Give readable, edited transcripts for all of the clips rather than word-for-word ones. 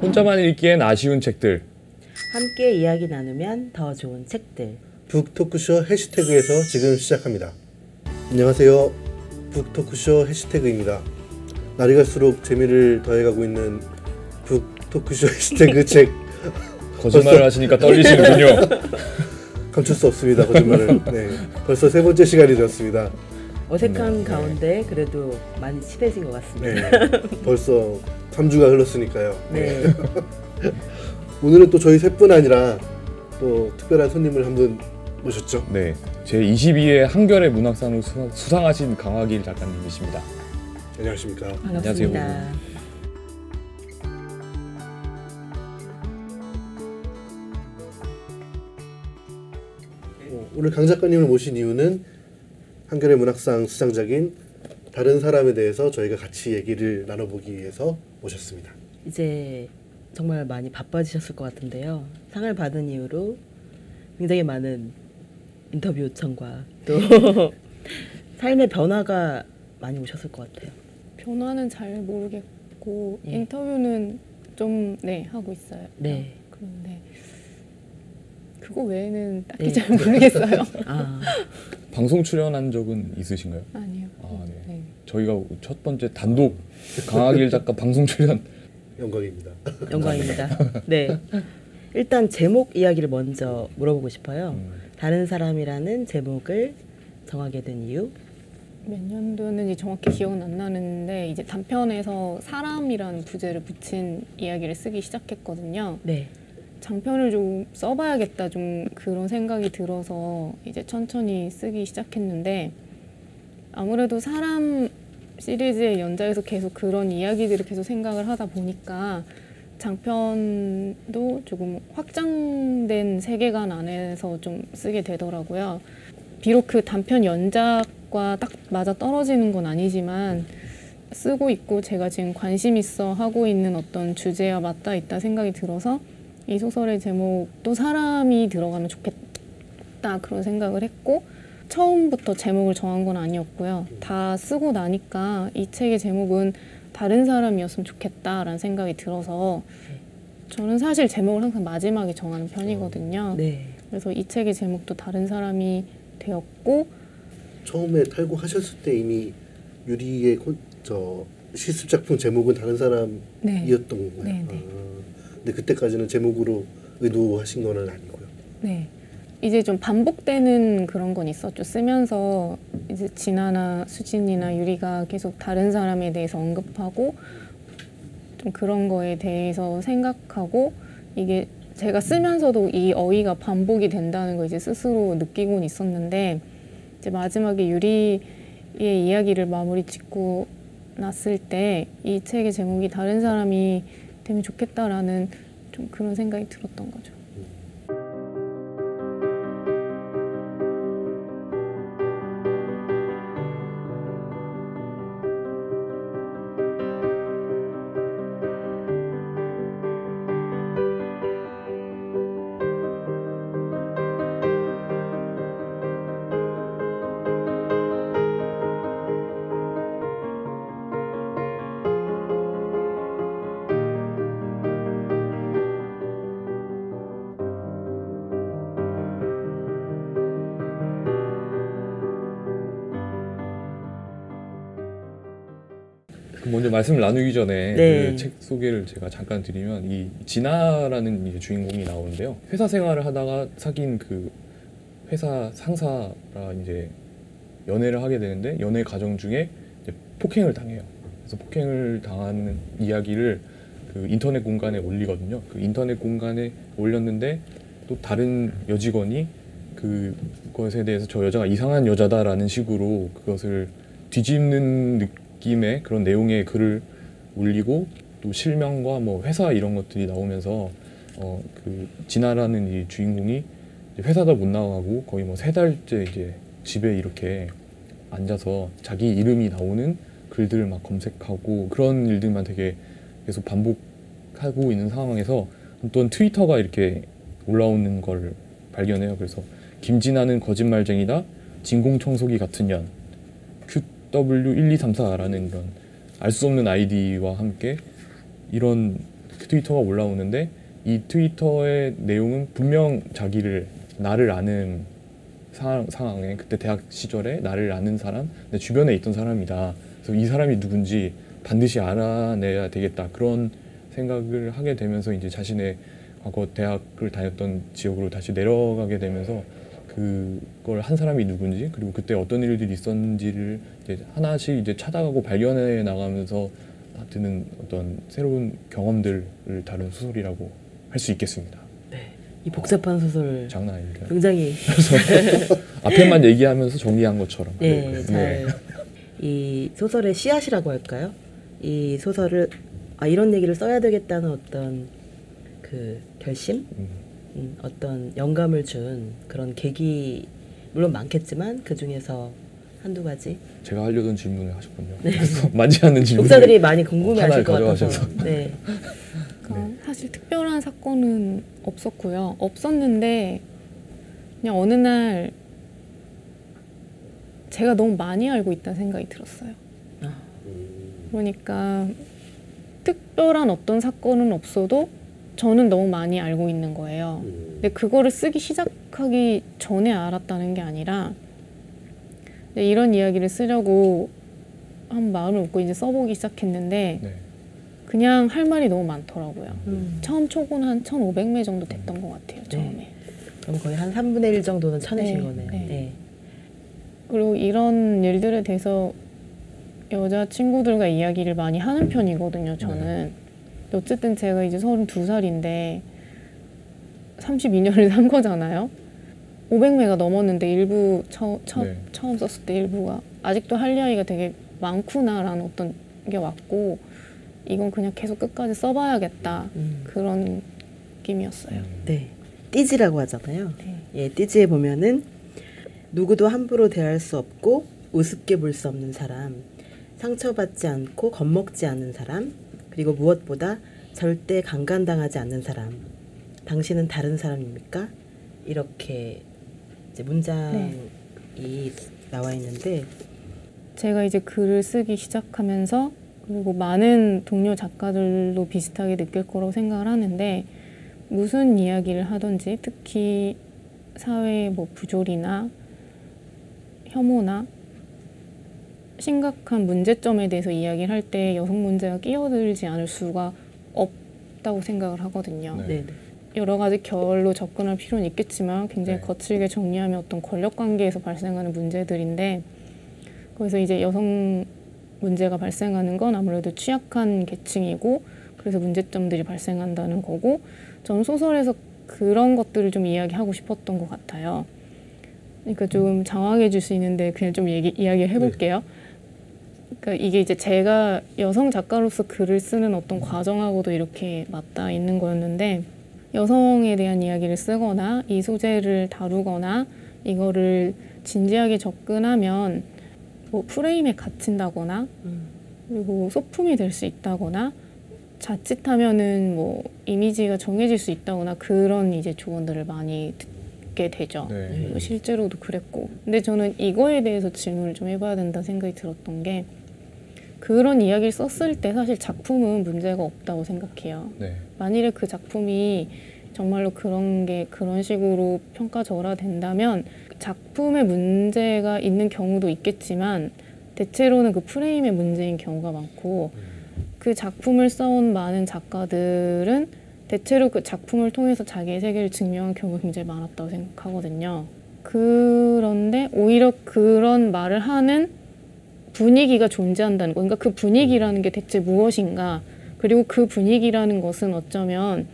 혼자만 읽기엔 아쉬운 책들. 함께 이야기 나누면 더 좋은 책들. 북토크쇼 해시태그에서 지금 시작합니다. 안녕하세요. 북토크쇼 해시태그입니다. 날이 갈수록 재미를 더해가고 있는 북토크쇼 해시태그 책. 거짓말을 하시니까 떨리시는군요. 감출 수 없습니다. 거짓말을. 네, 벌써 세 번째 시간이 되었습니다. 어색한 가운데 그래도 많이 친해진 것 같습니다. 네, 벌써 3주가 흘렀으니까요. 네. 오늘은 또 저희 셋뿐 아니라 또 특별한 손님을 한 분 모셨죠. 네, 제 22회 한겨레 문학상을 수상하신 강화길 작가님이십니다. 안녕하십니까. 반갑습니다. 안녕하세요. 오늘 강 작가님을 모신 이유는 한겨레 문학상 수상작인 다른 사람에 대해서 저희가 같이 얘기를 나눠보기 위해서 모셨습니다. 이제 정말 많이 바빠지셨을 것 같은데요. 상을 받은 이후로 굉장히 많은 인터뷰 요청과 또 삶의 변화가 많이 오셨을 것 같아요. 변화는 잘 모르겠고 예. 인터뷰는 좀 하고 있어요. 네. 그런데 그거 외에는 딱히 네. 잘 모르겠어요. 아, 방송 출연한 적은 있으신가요? 아니요. 아, 네. 네. 저희가 첫 번째 단독 강화길 작가 방송 출연. 영광입니다. 영광입니다. 네. 일단 제목 이야기를 먼저 물어보고 싶어요. 다른 사람이라는 제목을 정하게 된 이유? 몇 년도는지 정확히 기억은 안 나는데 이제 단편에서 사람이라는 부제를 붙인 이야기를 쓰기 시작했거든요. 네. 장편을 좀 써봐야겠다 좀 그런 생각이 들어서 이제 천천히 쓰기 시작했는데 아무래도 사람 시리즈의 연장에서 계속 그런 이야기들을 계속 생각을 하다 보니까 장편도 조금 확장된 세계관 안에서 좀 쓰게 되더라고요. 비록 그 단편 연작과 딱 맞아 떨어지는 건 아니지만 쓰고 있고 제가 지금 관심 있어 하고 있는 어떤 주제와 맞닿아 있다 생각이 들어서 이 소설의 제목도 사람이 들어가면 좋겠다 그런 생각을 했고 처음부터 제목을 정한 건 아니었고요. 다 쓰고 나니까 이 책의 제목은 다른 사람이었으면 좋겠다라는 생각이 들어서 저는 사실 제목을 항상 마지막에 정하는 편이거든요. 네. 그래서 이 책의 제목도 다른 사람이 되었고 처음에 탈곡하셨을 때 이미 유리의 실습 작품 제목은 다른 사람이었던 건가요? 네, 네. 근데 그때까지는 제목으로 의도하신 건 아니고요. 네. 이제 좀 반복되는 그런 건 있었죠. 쓰면서 이제 진아나 수진이나 유리가 계속 다른 사람에 대해서 언급하고 좀 그런 거에 대해서 생각하고 이게 제가 쓰면서도 이 어휘가 반복이 된다는 거 이제 스스로 느끼고는 있었는데 이제 마지막에 유리의 이야기를 마무리 짓고 났을 때 이 책의 제목이 다른 사람이 되면 좋겠다라는 좀 그런 생각이 들었던 거죠. 먼저 말씀을 나누기 전에 네. 그 책 소개를 제가 잠깐 드리면 이 진아라는 이제 주인공이 나오는데요. 회사 생활을 하다가 사귄 그 회사 상사랑 이제 연애를 하게 되는데 연애 과정 중에 이제 폭행을 당해요. 그래서 폭행을 당하는 이야기를 그 인터넷 공간에 올리거든요. 그 인터넷 공간에 올렸는데 또 다른 여직원이 그것에 대해서 저 여자가 이상한 여자다라는 식으로 그것을 뒤집는 느낌의 그런 내용의 글을 올리고 또 실명과 뭐 회사 이런 것들이 나오면서 그 진아라는 이 주인공이 이제 회사도 못 나가고 거의 뭐 3달째 이제 집에 이렇게 앉아서 자기 이름이 나오는 글들을 막 검색하고 그런 일들만 되게 계속 반복하고 있는 상황에서 또 트위터가 이렇게 올라오는 걸 발견해요. 그래서 김진아는 거짓말쟁이다, 진공청소기 같은 년, QW1234라는 이런 알 수 없는 아이디와 함께 이런 트위터가 올라오는데 이 트위터의 내용은 분명 나를 아는 상황에 그때 대학 시절에 나를 아는 사람, 내 주변에 있던 사람이다. 그래서 이 사람이 누군지 반드시 알아내야 되겠다. 그런 생각을 하게 되면서 이제 자신의 과거 대학을 다녔던 지역으로 다시 내려가게 되면서 그걸 한 사람이 누군지 그리고 그때 어떤 일들이 있었는지를 이제 하나씩 이제 찾아가고 발견해 나가면서 드는 어떤 새로운 경험들을 다룬 소설이라고 할 수 있겠습니다. 이 복잡한 소설 장난 아닙니다. 굉장히 앞에만 얘기하면서 정리한 것처럼. 이 소설의 씨앗이라고 할까요? 이 소설을 이런 얘기를 써야 되겠다는 어떤 그 결심, 어떤 영감을 준 그런 계기 물론 많겠지만 그 중에서 한두 가지 제가 하려던 질문을 하셨군요. 많지 않은 질문. 독자들이 많이 궁금해하실 하나를 것 같아서. 가져가셔서. 네. 사실 특별한 사건은 없었고요. 없었는데 그냥 어느 날 제가 너무 많이 알고 있다는 생각이 들었어요. 그러니까 특별한 어떤 사건은 없어도 저는 너무 많이 알고 있는 거예요. 근데 그거를 쓰기 시작하기 전에 알았다는 게 아니라 이런 이야기를 쓰려고 한 마음을 먹고 이제 써보기 시작했는데 네. 그냥 할 말이 너무 많더라고요. 처음 초고는 한 1,500매 정도 됐던 것 같아요. 처음에. 그럼 거의 한 3분의 1 정도는 쳐내신 네, 거네요. 네. 네. 그리고 이런 일들에 대해서 여자친구들과 이야기를 많이 하는 편이거든요. 저는. 어쨌든 제가 이제 32살인데 32년을 산 거잖아요. 500매가 넘었는데 일부 처음 썼을 때 일부가 아직도 할 이야기가 되게 많구나라는 어떤 게 왔고 이건 그냥 계속 끝까지 써봐야겠다 그런 느낌이었어요. 네. 띠지라고 하잖아요. 네. 예, 띠지에 보면은 누구도 함부로 대할 수 없고 우습게 볼 수 없는 사람, 상처받지 않고 겁먹지 않는 사람, 그리고 무엇보다 절대 강간당하지 않는 사람. 당신은 다른 사람입니까? 이렇게 이제 문장이 나와 있는데 제가 이제 글을 쓰기 시작하면서 그리고 많은 동료 작가들도 비슷하게 느낄 거라고 생각을 하는데 무슨 이야기를 하든지 특히 사회의 뭐 부조리나 혐오나 심각한 문제점에 대해서 이야기를 할 때 여성 문제가 끼어들지 않을 수가 없다고 생각을 하거든요. 네. 네. 여러 가지 결로 접근할 필요는 있겠지만 굉장히 네. 거칠게 정리하면 어떤 권력 관계에서 발생하는 문제들인데 거기서 이제 여성 문제가 발생하는 건 아무래도 취약한 계층이고 그래서 문제점들이 발생한다는 거고 저는 소설에서 그런 것들을 좀 이야기하고 싶었던 것 같아요. 그러니까 좀 장황해 줄 수 있는데 그냥 좀 이야기를 해볼게요. 그러니까 이게 이제 제가 여성 작가로서 글을 쓰는 어떤 과정하고도 이렇게 맞닿아 있는 거였는데 여성에 대한 이야기를 쓰거나 이 소재를 다루거나 이거를 진지하게 접근하면 뭐 프레임에 갇힌다거나 그리고 소품이 될 수 있다거나 자칫하면은 뭐 이미지가 정해질 수 있다거나 그런 이제 조언들을 많이 듣게 되죠. 네. 뭐 실제로도 그랬고. 근데 저는 이거에 대해서 질문을 좀 해봐야 된다는 생각이 들었던 게 그런 이야기를 썼을 때 사실 작품은 문제가 없다고 생각해요. 네. 만일에 그 작품이 정말로 그런 게 그런 식으로 평가절하된다면 작품에 문제가 있는 경우도 있겠지만 대체로는 그 프레임의 문제인 경우가 많고 그 작품을 써온 많은 작가들은 대체로 그 작품을 통해서 자기의 세계를 증명한 경우가 굉장히 많았다고 생각하거든요. 그런데 오히려 그런 말을 하는 분위기가 존재한다는 거. 그러니까 그 분위기라는 게 대체 무엇인가. 그리고 그 분위기라는 것은 어쩌면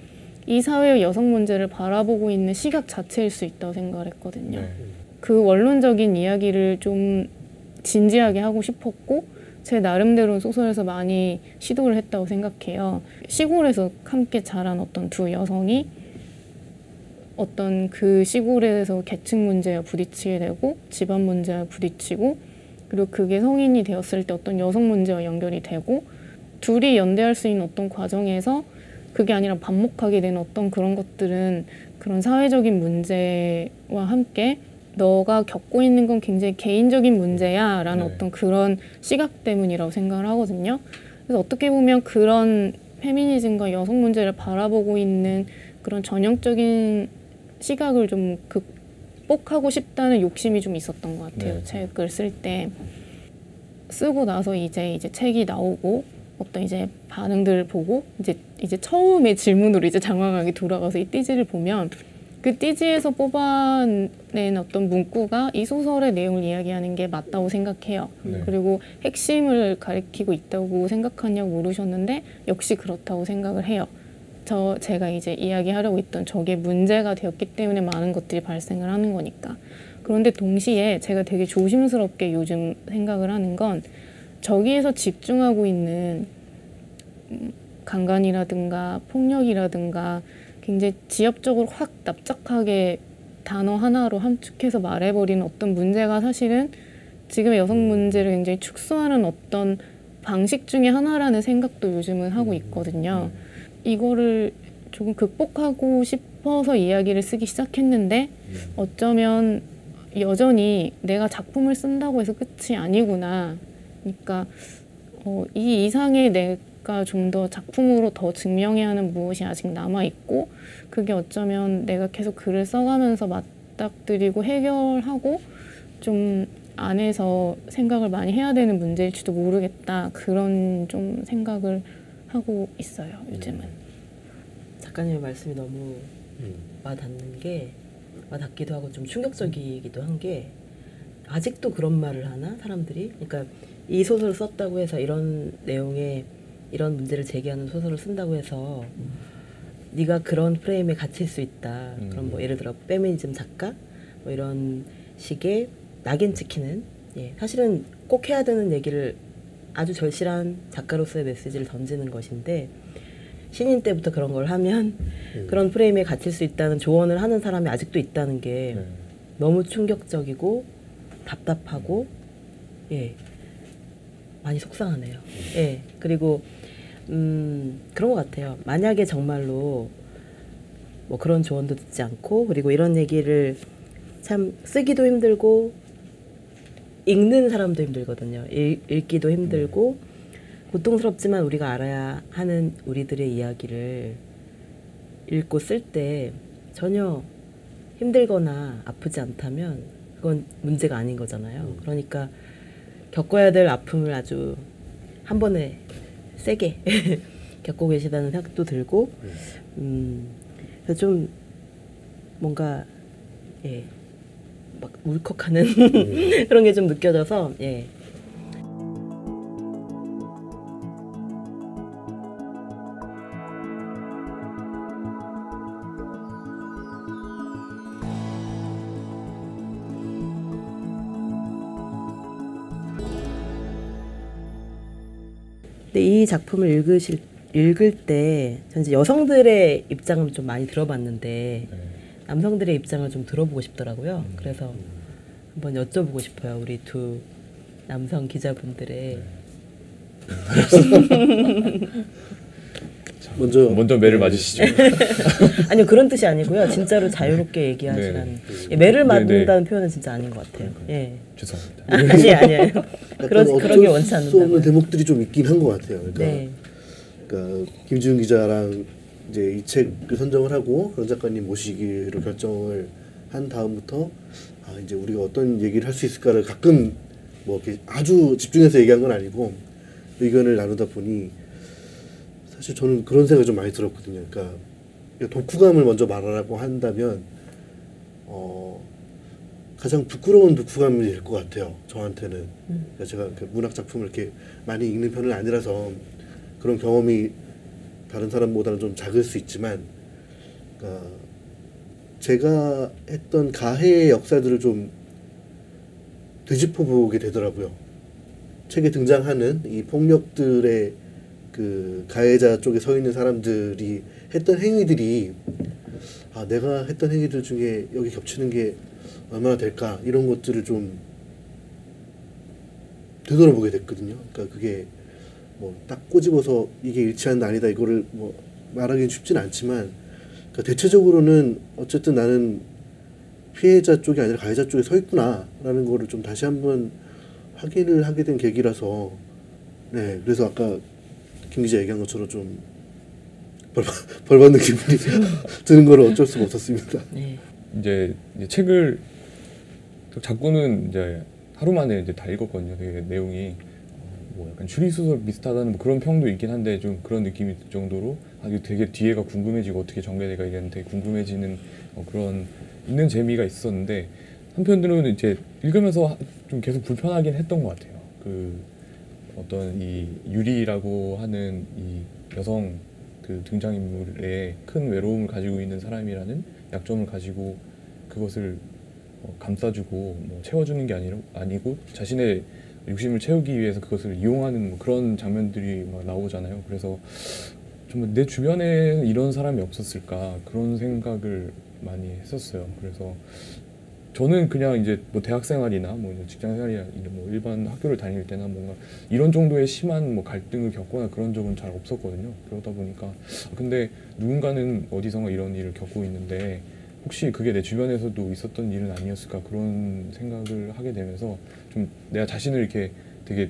이 사회의 여성 문제를 바라보고 있는 시각 자체일 수 있다고 생각을 했거든요. 네. 그 원론적인 이야기를 좀 진지하게 하고 싶었고 제 나름대로는 소설에서 많이 시도를 했다고 생각해요. 시골에서 함께 자란 어떤 두 여성이 어떤 그 시골에서 계층 문제와 부딪히게 되고 집안 문제와 부딪히고 그리고 그게 성인이 되었을 때 어떤 여성 문제와 연결이 되고 둘이 연대할 수 있는 어떤 과정에서 그게 아니라 반목하게 되는 어떤 그런 것들은 그런 사회적인 문제와 함께 너가 겪고 있는 건 굉장히 개인적인 문제야 라는 네. 어떤 그런 시각 때문이라고 생각을 하거든요. 그래서 어떻게 보면 그런 페미니즘과 여성 문제를 바라보고 있는 그런 전형적인 시각을 좀 극복하고 싶다는 욕심이 좀 있었던 것 같아요. 네. 책을 쓸 때. 쓰고 나서 이제 책이 나오고 어떤 이제 반응들을 보고 이제 처음에 질문으로 이제 장황하게 돌아가서 이 띠지를 보면 그 띠지에서 뽑아낸 어떤 문구가 이 소설의 내용을 이야기하는 게 맞다고 생각해요. 네. 그리고 핵심을 가리키고 있다고 생각하냐고 물으셨는데 역시 그렇다고 생각을 해요. 제가 이제 이야기하려고 했던 저게 문제가 되었기 때문에 많은 것들이 발생을 하는 거니까. 그런데 동시에 제가 되게 조심스럽게 요즘 생각을 하는 건 저기에서 집중하고 있는 강간이라든가 폭력이라든가 굉장히 지엽적으로 확 납작하게 단어 하나로 함축해서 말해버리는 어떤 문제가 사실은 지금의 여성 문제를 굉장히 축소하는 어떤 방식 중에 하나라는 생각도 요즘은 하고 있거든요. 이거를 조금 극복하고 싶어서 이야기를 쓰기 시작했는데 어쩌면 여전히 내가 작품을 쓴다고 해서 끝이 아니구나. 그러니까 이 이상의 내가 좀 더 작품으로 더 증명해야 하는 무엇이 아직 남아있고 그게 어쩌면 내가 계속 글을 써가면서 맞닥뜨리고 해결하고 좀 안에서 생각을 많이 해야 되는 문제일지도 모르겠다. 그런 좀 생각을 하고 있어요. 요즘은. 작가님의 말씀이 너무 와닿기도 하고 좀 충격적이기도 한 게 아직도 그런 말을 하나 사람들이. 그러니까 이 소설을 썼다고 해서 이런 내용의 이런 문제를 제기하는 소설을 쓴다고 해서 네가 그런 프레임에 갇힐 수 있다. 그럼 뭐 예를 들어 페미니즘 작가 뭐 이런 식의 낙인 찍히는 사실은 꼭 해야 되는 얘기를 아주 절실한 작가로서의 메시지를 던지는 것인데 신인 때부터 그런 걸 하면 그런 프레임에 갇힐 수 있다는 조언을 하는 사람이 아직도 있다는 게 네. 너무 충격적이고 답답하고 많이 속상하네요. 그리고 그런 것 같아요. 만약에 정말로 뭐 그런 조언도 듣지 않고 그리고 이런 얘기를 참 쓰기도 힘들고 읽는 사람도 힘들거든요. 읽기도 힘들고 고통스럽지만 우리가 알아야 하는 우리들의 이야기를 읽고 쓸 때 전혀 힘들거나 아프지 않다면 그건 문제가 아닌 거잖아요. 그러니까 겪어야 될 아픔을 아주 한 번에 세게 겪고 계시다는 생각도 들고 그래서 좀 뭔가 막 울컥하는 그런 게 좀 느껴져서 근데 이 작품을 읽을 때 전 이제 여성들의 입장을 좀 많이 들어봤는데 남성들의 입장을 좀 들어보고 싶더라고요. 그래서 한번 여쭤보고 싶어요. 우리 두 남성 기자분들의 먼저 매를 맞으시죠. 아니요 그런 뜻이 아니고요. 진짜로 자유롭게 얘기하시라는 매를 맞는다는 표현은 진짜 아닌 것 같아요. 죄송합니다. 아니에요. 그런 게 원치 어쩔 수 없는 않는다. 대목들이 좀 있긴 한 것 같아요. 그러니까 김지훈 기자랑 이제 이 책을 선정을 하고 그런 작가님 모시기로 결정을 한 다음부터 이제 우리가 어떤 얘기를 할 수 있을까를 가끔 뭐 이렇게 아주 집중해서 얘기한 건 아니고 의견을 나누다 보니 사실 저는 그런 생각이 좀 많이 들었거든요. 그러니까 독후감을 먼저 말하라고 한다면 가장 부끄러운 독후감이 될 것 같아요. 저한테는. 그러니까 제가 문학 작품을 이렇게 많이 읽는 편은 아니라서 그런 경험이 다른 사람보다는 좀 작을 수 있지만, 그러니까 제가 했던 가해의 역사들을 좀 되짚어 보게 되더라고요. 책에 등장하는 이 폭력들의 그 가해자 쪽에 서 있는 사람들이 했던 행위들이 내가 했던 행위들 중에 여기 겹치는 게 얼마나 될까 이런 것들을 좀 되돌아보게 됐거든요. 그러니까 그게 뭐 딱 꼬집어서 이게 일치한다 아니다 이거를 뭐 말하기는 쉽진 않지만, 그러니까 대체적으로는 어쨌든 나는 피해자 쪽이 아니라 가해자 쪽에 서 있구나라는 거를 좀 다시 한번 확인을 하게 된 계기라서 그래서 아까 김 기자 얘기한 것처럼 좀 벌 받는 기분이 드는 걸 어쩔 수가 없었습니다. 네. 이제 책을 작고는 이제 하루 만에 이제 다 읽었거든요. 되게 내용이 뭐 약간 추리소설 비슷하다는 뭐 그런 평도 있긴 한데 좀 그런 느낌이 들 정도로 아주 되게 뒤에가 궁금해지고 어떻게 전개돼가 이게 되게 궁금해지는 그런 읽는 재미가 있었는데 한편으로는 이제 읽으면서 좀 계속 불편하긴 했던 것 같아요. 그 어떤 이 유리라고 하는 이 여성 그 등장인물의 큰 외로움을 가지고 있는 사람이라는 약점을 가지고 그것을 감싸주고 뭐 채워주는 게 아니고 자신의 욕심을 채우기 위해서 그것을 이용하는 뭐 그런 장면들이 막 나오잖아요. 그래서 좀 내 주변에 이런 사람이 없었을까 그런 생각을 많이 했었어요. 그래서 저는 그냥 이제 뭐 대학생활이나 뭐 직장생활이나 뭐 일반 학교를 다닐 때나 뭔가 이런 정도의 심한 뭐 갈등을 겪거나 그런 적은 잘 없었거든요. 그러다 보니까 근데 누군가는 어디선가 이런 일을 겪고 있는데 혹시 그게 내 주변에서도 있었던 일은 아니었을까 그런 생각을 하게 되면서 좀 내가 자신을 이렇게 되게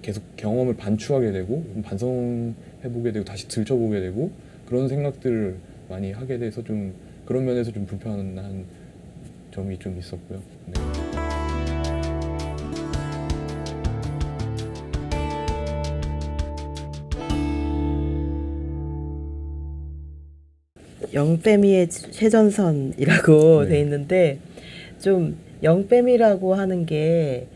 계속 경험을 반추하게 되고 반성해보게 되고 다시 들춰보게 되고 그런 생각들을 많이 하게 돼서 좀 그런 면에서 좀 불편한 점이 좀 있었고요. 네. 영빼미의 최전선이라고 네. 돼 있는데 좀 영빼미라고 하는 게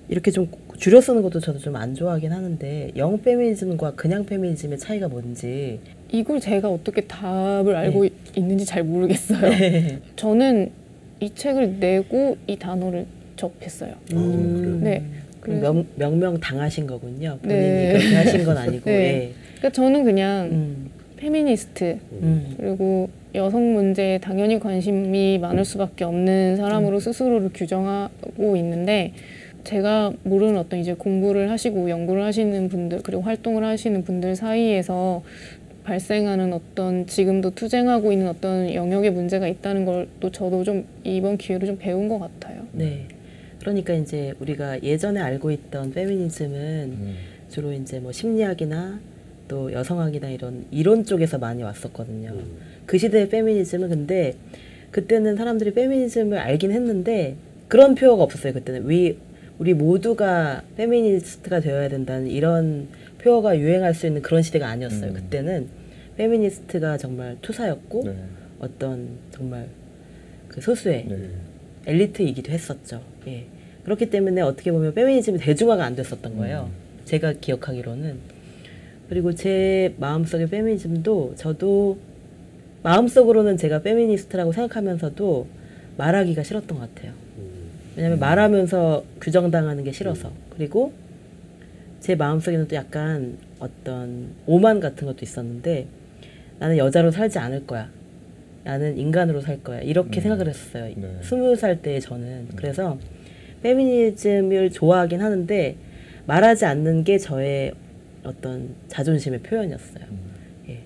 이렇게 좀 줄여 쓰는 것도 저도 좀 안 좋아하긴 하는데 영페미니즘과 그냥 페미니즘의 차이가 뭔지 이걸 제가 어떻게 답을 알고 있는지 잘 모르겠어요. 네. 저는 이 책을 내고 이 단어를 접했어요. 그래요? 네. 그럼 명명 당하신 거군요. 본인이 네. 그렇게 하신 건 아니고. 네. 그러니까 저는 그냥 음. 페미니스트 음. 그리고 여성 문제에 당연히 관심이 많을 수밖에 없는 사람으로 스스로를 규정하고 있는데 제가 모르는 어떤 이제 공부를 하시고 연구를 하시는 분들 그리고 활동을 하시는 분들 사이에서 발생하는 어떤 지금도 투쟁하고 있는 어떤 영역의 문제가 있다는 걸 또 저도 좀 이번 기회로 좀 배운 것 같아요. 네. 그러니까 이제 우리가 예전에 알고 있던 페미니즘은 주로 이제 뭐 심리학이나 또 여성학이나 이런 이론 쪽에서 많이 왔었거든요. 그 시대의 페미니즘은 근데 그때는 사람들이 페미니즘을 알긴 했는데 그런 표어가 없었어요. 그때는 우리 모두가 페미니스트가 되어야 된다는 이런 표어가 유행할 수 있는 그런 시대가 아니었어요. 그때는 페미니스트가 정말 투사였고 네. 어떤 정말 그 소수의 네. 엘리트이기도 했었죠. 예. 그렇기 때문에 어떻게 보면 페미니즘이 대중화가 안 됐었던 거예요. 제가 기억하기로는. 그리고 제 마음속의 페미니즘도 저도 마음속으로는 제가 페미니스트라고 생각하면서도 말하기가 싫었던 것 같아요. 왜냐하면 말하면서 규정당하는 게 싫어서. 그리고 제 마음속에는 또 약간 어떤 오만 같은 것도 있었는데 나는 여자로 살지 않을 거야. 나는 인간으로 살 거야. 이렇게 생각을 했었어요. 네. 20살 때 저는. 그래서 페미니즘을 좋아하긴 하는데 말하지 않는 게 저의 어떤 자존심의 표현이었어요. 예.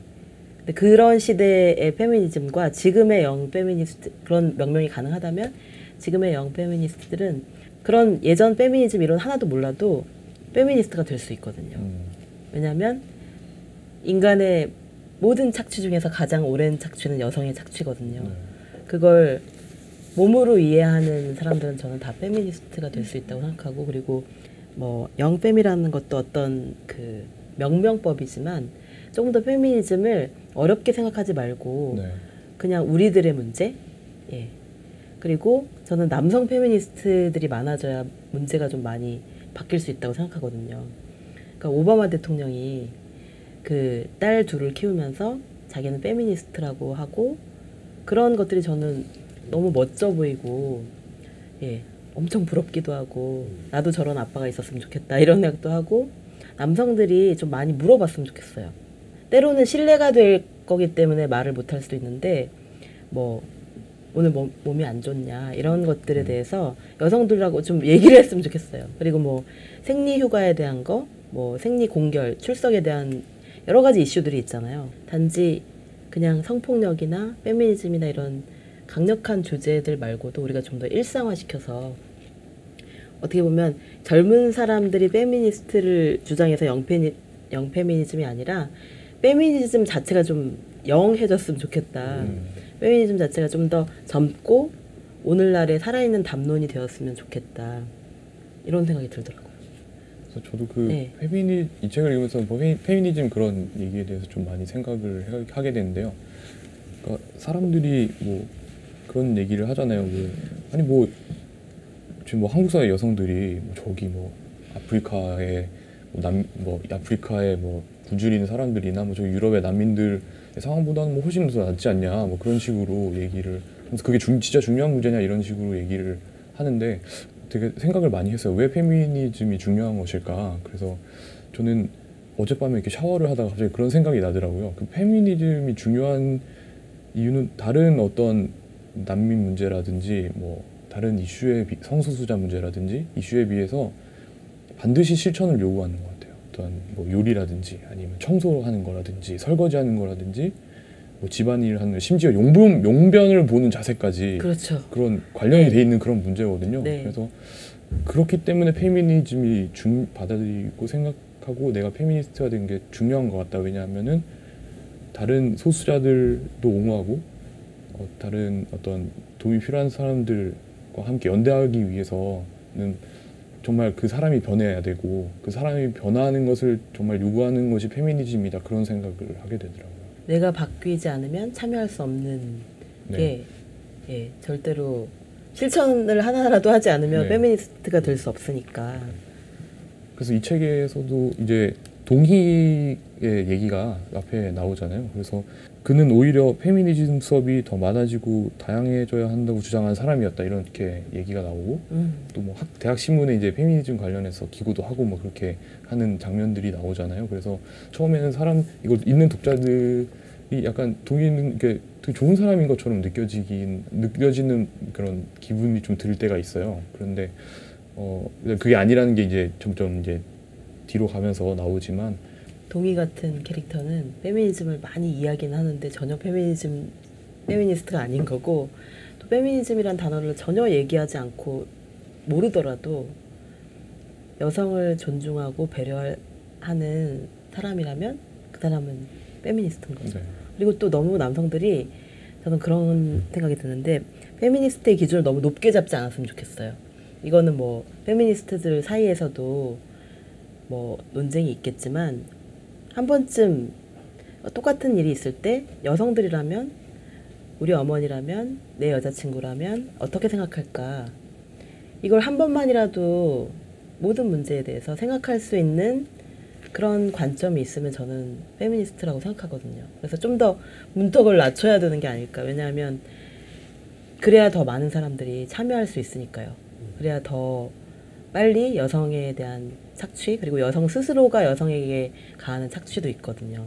근데 그런 시대의 페미니즘과 지금의 영 페미니스트 그런 명명이 가능하다면 지금의 영 페미니스트들은 그런 예전 페미니즘 이론 하나도 몰라도 페미니스트가 될 수 있거든요. 왜냐하면 인간의 모든 착취 중에서 가장 오랜 착취는 여성의 착취거든요. 그걸 몸으로 이해하는 사람들은 저는 다 페미니스트가 될 수 있다고 생각하고 그리고 뭐 영페미라는 것도 어떤 그 명명법이지만 조금 더 페미니즘을 어렵게 생각하지 말고 네. 그냥 우리들의 문제 예. 그리고 저는 남성 페미니스트들이 많아져야 문제가 좀 많이 바뀔 수 있다고 생각하거든요. 그러니까 오바마 대통령이 그 딸 둘을 키우면서 자기는 페미니스트라고 하고 그런 것들이 저는 너무 멋져 보이고 예, 엄청 부럽기도 하고 나도 저런 아빠가 있었으면 좋겠다 이런 생각도 하고 남성들이 좀 많이 물어봤으면 좋겠어요. 때로는 신뢰가 될 거기 때문에 말을 못할 수도 있는데 뭐 오늘 몸이 안 좋냐 이런 것들에 대해서 여성들하고 좀 얘기를 했으면 좋겠어요. 그리고 뭐 생리휴가에 대한 거, 뭐 생리공결, 출석에 대한 여러 가지 이슈들이 있잖아요. 단지 그냥 성폭력이나 페미니즘이나 이런 강력한 주제들 말고도 우리가 좀 더 일상화시켜서 어떻게 보면 젊은 사람들이 페미니스트를 주장해서 영페미니즘이 아니라 페미니즘 자체가 좀 영해졌으면 좋겠다. 페미니즘 자체가 좀 더 젊고 오늘날에 살아있는 담론이 되었으면 좋겠다. 이런 생각이 들더라고요. 그래서 저도 네. 이 책을 읽으면서 페미니즘 그런 얘기에 대해서 좀 많이 생각을 하게 되는데요. 그러니까 사람들이 뭐 그런 얘기를 하잖아요. 아니 지금 한국 사회 여성들이 저기 아프리카에 아프리카에 굶주리는 사람들이나 저기 유럽의 난민들 상황보다는 훨씬 더 낫지 않냐 그런 식으로 얘기를 하면서 그게 진짜 중요한 문제냐 이런 식으로 얘기를 하는데 되게 생각을 많이 했어요. 왜 페미니즘이 중요한 것일까? 그래서 저는 어젯밤에 이렇게 샤워를 하다가 갑자기 그런 생각이 나더라고요. 그 페미니즘이 중요한 이유는 다른 어떤 난민 문제라든지 다른 성소수자 문제라든지 이슈에 비해서 반드시 실천을 요구하는 것 같아요. 어떤 요리라든지 아니면 청소하는 거라든지 설거지하는 거라든지 집안일 하는 거, 심지어 용변을 보는 자세까지 그렇죠. 그런 관련이 돼 있는 그런 문제거든요. 네. 그래서 그렇기 때문에 페미니즘이 받아들이고 생각하고 내가 페미니스트가 된 게 중요한 것 같다. 왜냐하면은 다른 소수자들도 옹호하고 다른 어떤 도움이 필요한 사람들과 함께 연대하기 위해서는 정말 그 사람이 변해야 되고 그 사람이 변화하는 것을 정말 요구하는 것이 페미니즘이다. 그런 생각을 하게 되더라고요. 내가 바뀌지 않으면 참여할 수 없는 네. 게 절대로 실천을 하나라도 하지 않으면 네. 페미니스트가 될 수 없으니까. 그래서 이 책에서도 이제 동희의 얘기가 앞에 나오잖아요. 그래서 그는 오히려 페미니즘 수업이 더 많아지고 다양해져야 한다고 주장하는 사람이었다. 이렇게 얘기가 나오고 또 대학 신문에 이제 페미니즘 관련해서 기고도 하고 그렇게 하는 장면들이 나오잖아요. 그래서 처음에는 이걸 읽는 독자들이 약간 동희는 이렇게 되게 좋은 사람인 것처럼 느껴지는 그런 기분이 좀 들 때가 있어요. 그런데 그게 아니라는 게 이제 점점 이제 뒤로 가면서 나오지만 동희 같은 캐릭터는 페미니즘을 많이 이야기는 하는데 전혀 페미니스트가 아닌 거고 또 페미니즘이란 단어를 전혀 얘기하지 않고 모르더라도 여성을 존중하고 배려하는 사람이라면 그 사람은 페미니스트인 거죠. 네. 그리고 또 너무 남성들이 저는 그런 생각이 드는데 페미니스트의 기준을 너무 높게 잡지 않았으면 좋겠어요. 이거는 페미니스트들 사이에서도 논쟁이 있겠지만 한 번쯤 똑같은 일이 있을 때 여성들이라면 우리 어머니라면 내 여자친구라면 어떻게 생각할까 이걸 한 번만이라도 모든 문제에 대해서 생각할 수 있는 그런 관점이 있으면 저는 페미니스트라고 생각하거든요. 그래서 좀 더 문턱을 낮춰야 되는 게 아닐까. 왜냐하면 그래야 더 많은 사람들이 참여할 수 있으니까요. 그래야 더 빨리 여성에 대한 착취 그리고 여성 스스로가 여성에게 가하는 착취도 있거든요.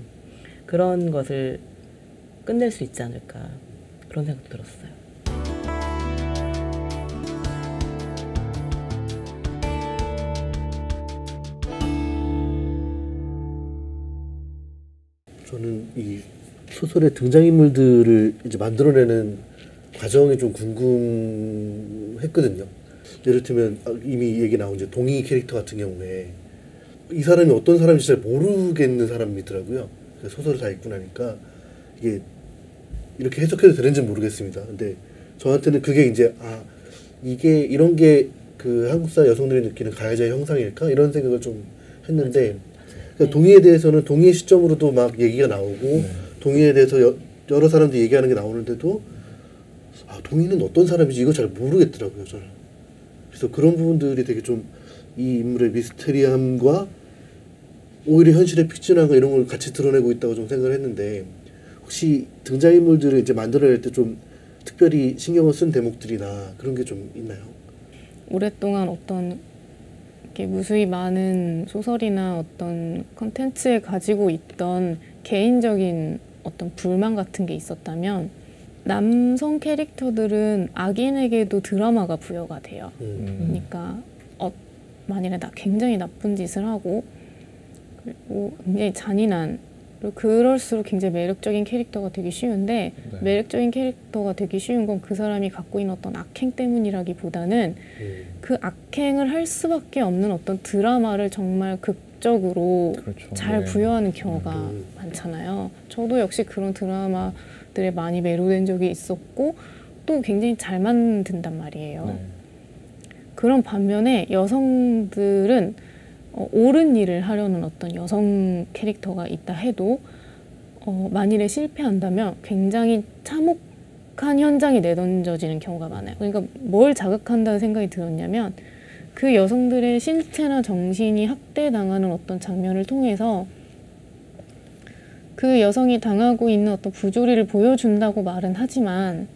그런 것을 끝낼 수 있지 않을까 그런 생각도 들었어요. 저는 이 소설의 등장인물들을 이제 만들어내는 과정이 좀 궁금했거든요. 예를 들면 이미 얘기 나온 이제 동희 캐릭터 같은 경우에 이 사람이 어떤 사람인지 잘 모르겠는 사람이더라고요. 소설을 다 읽고 나니까 이게 이렇게 해석해도 되는지 모르겠습니다. 근데 저한테는 그게 이제 이게 이런 게 그 한국사 여성들이 느끼는 가해자의 형상일까 이런 생각을 좀 했는데 그러니까 동희에 대해서는 동희의 시점으로도 막 얘기가 나오고 동희에 대해서 여러 사람들이 얘기하는 게 나오는데도 동희는 어떤 사람인지 이거 잘 모르겠더라고요. 저는. 그래서 그런 부분들이 되게 좀 이 인물의 미스테리함과 오히려 현실의 픽션함과 이런 걸 같이 드러내고 있다고 좀 생각을 했는데 혹시 등장인물들을 이제 만들어낼 때 좀 특별히 신경을 쓴 대목들이나 그런 게 좀 있나요? 오랫동안 어떤 이렇게 무수히 많은 소설이나 어떤 컨텐츠에 가지고 있던 개인적인 어떤 불만 같은 게 있었다면 남성 캐릭터들은 악인에게도 드라마가 부여가 돼요. 그러니까 만일에 굉장히 나쁜 짓을 하고 그리고 굉장히 잔인한 그리고 그럴수록 굉장히 매력적인 캐릭터가 되기 쉬운데 네. 매력적인 캐릭터가 되기 쉬운 건 그 사람이 갖고 있는 어떤 악행 때문이라기보다는 그 악행을 할 수밖에 없는 어떤 드라마를 정말 외적으로 그렇죠. 잘 네. 부여하는 경우가 많잖아요. 저도 역시 그런 드라마들에 많이 매료된 적이 있었고 또 굉장히 잘 만든단 말이에요. 네. 그런 반면에 여성들은 옳은 일을 하려는 어떤 여성 캐릭터가 있다 해도 만일에 실패한다면 굉장히 참혹한 현장이 내던져지는 경우가 많아요. 그러니까 뭘 자극한다는 생각이 들었냐면 그 여성들의 신체나 정신이 학대당하는 어떤 장면을 통해서 그 여성이 당하고 있는 어떤 부조리를 보여준다고 말은 하지만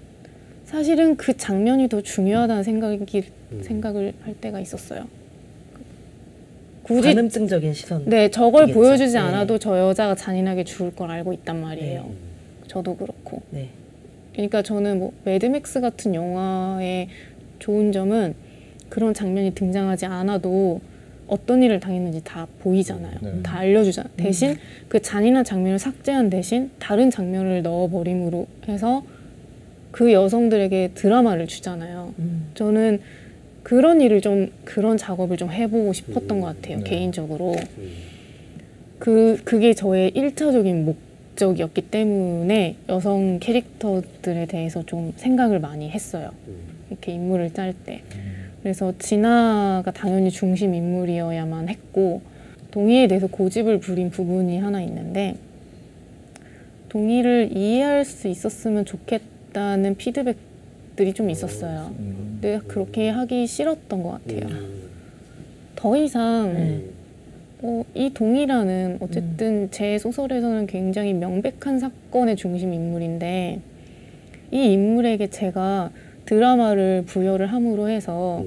사실은 그 장면이 더 중요하다는 생각을 할 때가 있었어요. 굳이 관음증적인 시선. 네, 저걸 이겠죠. 보여주지 네. 않아도 저 여자가 잔인하게 죽을 걸 알고 있단 말이에요. 네. 저도 그렇고. 네. 그러니까 저는 뭐 매드맥스 같은 영화의 좋은 점은 그런 장면이 등장하지 않아도 어떤 일을 당했는지 다 보이잖아요. 네. 다 알려주잖아요. 대신 그 잔인한 장면을 삭제한 대신 다른 장면을 넣어버림으로 해서 그 여성들에게 드라마를 주잖아요. 저는 그런 일을 그런 작업을 좀 해보고 싶었던 것 같아요. 네. 개인적으로. 그게 저의 1차적인 목적이었기 때문에 여성 캐릭터들에 대해서 좀 생각을 많이 했어요. 이렇게 인물을 짤 때. 그래서 진아가 당연히 중심 인물이어야만 했고 동희에 대해서 고집을 부린 부분이 하나 있는데 동희를 이해할 수 있었으면 좋겠다는 피드백들이 좀 있었어요. 근데 그렇게 하기 싫었던 것 같아요. 더 이상 이 동희라는 어쨌든 제 소설에서는 굉장히 명백한 사건의 중심 인물인데 이 인물에게 제가 드라마를 부여를 함으로 해서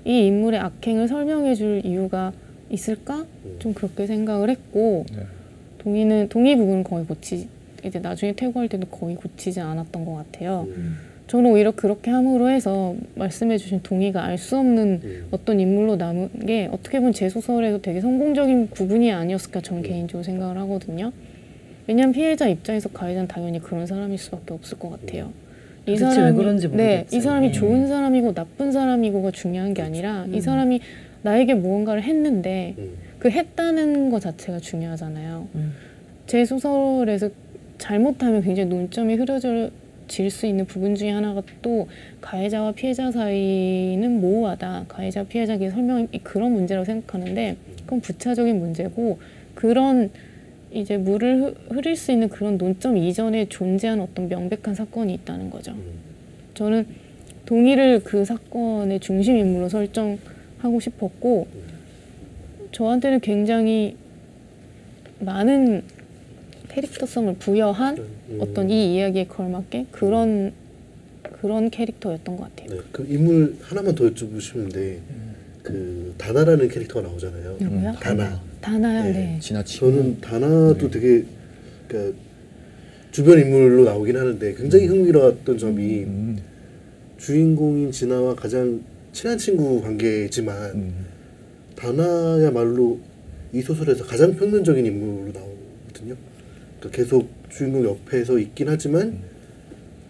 이 인물의 악행을 설명해 줄 이유가 있을까? 좀 그렇게 생각을 했고 네. 동희 부분은 거의 이제 나중에 퇴고할 때도 거의 고치지 않았던 것 같아요. 저는 오히려 그렇게 함으로 해서 말씀해 주신 동희가 알 수 없는 어떤 인물로 남은 게 어떻게 보면 제 소설에서 되게 성공적인 부분이 아니었을까 저는 개인적으로 생각을 하거든요. 왜냐하면 피해자 입장에서 가해자는 당연히 그런 사람일 수밖에 없을 것 같아요. 도대체 왜 그런지 네, 모르겠어요. 이 사람이 네. 좋은 사람이고 나쁜 사람이고가 중요한 게 아니라 이 사람이 나에게 무언가를 했는데 그 했다는 것 자체가 중요하잖아요. 제 소설에서 잘못하면 굉장히 논점이 흐려질 수 있는 부분 중에 하나가 또 가해자와 피해자 사이는 모호하다. 가해자 피해자에게 설명이 그런 문제라고 생각하는데 그건 부차적인 문제고 그런 이제 물을 흐릴 수 있는 그런 논점 이전에 존재하는 어떤 명백한 사건이 있다는 거죠. 저는 동희를 그 사건의 중심 인물로 설정하고 싶었고 저한테는 굉장히 많은 캐릭터성을 부여한 어떤 이 이야기에 걸맞게 그런 캐릭터였던 것 같아요. 네, 그 인물 하나만 더 여쭤보시는데 그 다나라는 캐릭터가 나오잖아요. 누구요? 다나. 다나요? 네. 네. 지나치고 저는 다나도 되게 그러니까 주변 인물로 나오긴 하는데 굉장히 흥미로웠던 점이 주인공인 진아와 가장 친한 친구 관계지만 다나야말로 이 소설에서 가장 평면적인 인물로 나오거든요. 그러니까 계속 주인공 옆에서 있긴 하지만